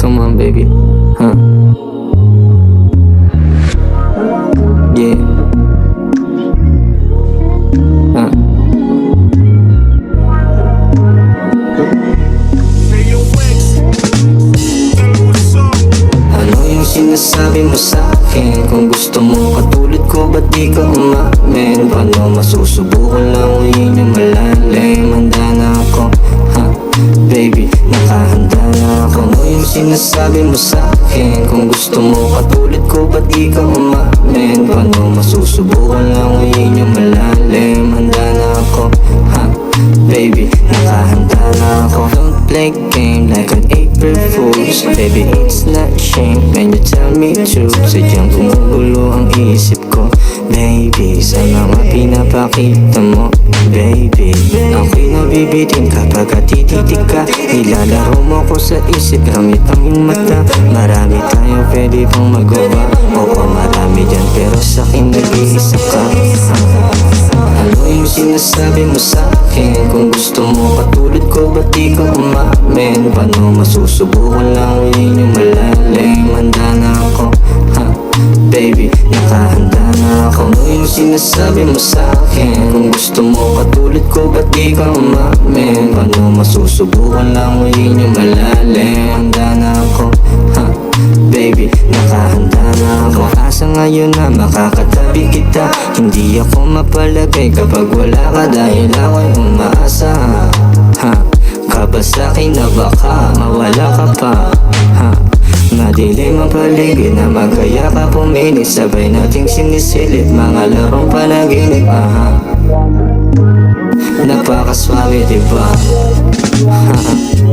Come on, baby. Huh? Yeah. Huh? Ano yung sinasabi mo sa'kin? Kung gusto mo katulad ko, ba't di ka umamin? Paano masusubukan lang uyin yung malalim? Handa na ako, ha? Baby, nakahanda na ako. Ano yung sinasabi mo sa'kin? Kung gusto mo katulad ko, ba't di ka umamin? Paano masusubukan lang uyin yung malalim? Handa na ako, ha? Baby, nakahanda na ako. Don't play game like an April Fool's. Baby, it's not shame when you tell me truth. Sadyang gumugulo ang isip ko, baby, sa mga pinapakita mo, baby. Ako'y nabibitin kapag tititig ka. Nilalaro mo ko sa isip gamit ang iyong mata. Marami tayo pwede pang magawa. Oo, marami dyan pero sa'kin nag-iisa ka. Ano yung sinasabi mo sa'kin? Kung gusto mo katulad ko, ba't di ka umamin? Paano masusubukan lang uyin yung malalim? Handa na ako, ha? Baby, nakahanda na ako. Ano yung sinasabi mo sa'kin? Kung gusto mo katulad ko, ba't di ka umamin? Paano masusubukan lang uyin yung malalim? Handa na ako, ha? Baby, nakahanda na ako. Asa ngayon na makakatabi kita. Hindi ako mapalagay kapag wala ka, dahil ako'y umaasa, ha? Ka ba sa'kin na baka mawala ka pa, ha? Madilim ang paligid na magkaya ka pumili. Sabay nating sinisilip mga larong panaginip, aha. Napakaswabe, diba?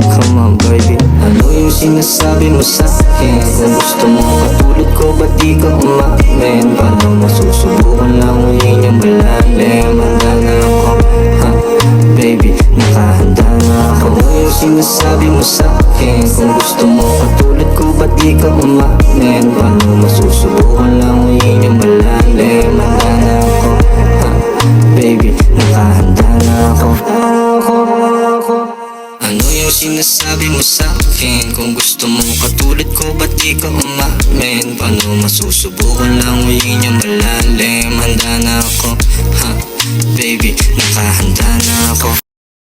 Come on, baby. Ano yung sinasabi mo sa'kin? Kung gusto mo katulad ko, ba't di ka umamin? Paano masusubukan lang uyin yung malalim? Handa na ako, ha? Baby, nakahanda na ako. Ano yung sinasabi mo sa'kin? Kung gusto mo katulad ko, ba't di ka umamin? Paano masusubukan lang uyin yung malalim? Handa na ako, ha? Baby, nakahanda na ako. Ano yung sinasabi mo sa'kin? Kung gusto mo katulad ko, ba't di ka umamin? Paano masusubukan lang uyin yung malalim? Handa na ako, ha? Baby, nakahanda na ako.